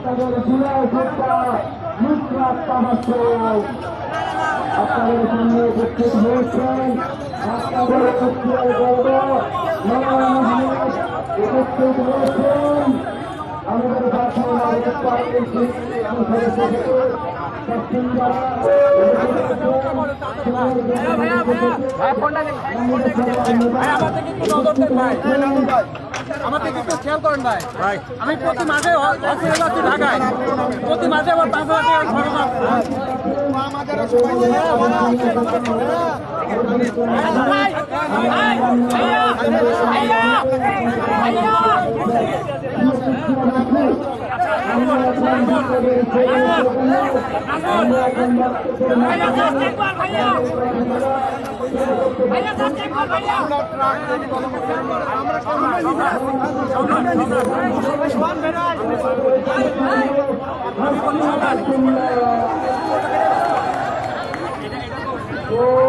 আপনাদের জুলাই যোদ্ধা নুসরাত তামাশার আপনাদের সামনে উপস্থিত হয়েছেন। আপনাদের উপস্থিত গর্ব নয়ন আহমেদ উপস্থিত হয়েছেন। আমাদের জাতীয় নাগরিক পার্টির সদস্য থেকে আমাকে একটু খেয়াল করেন ভাই। আমি প্রতি মাসে অফিসে যাচ্ছি ঢাকায়, প্রতি মাসে আবার 5,000 টাকা Oh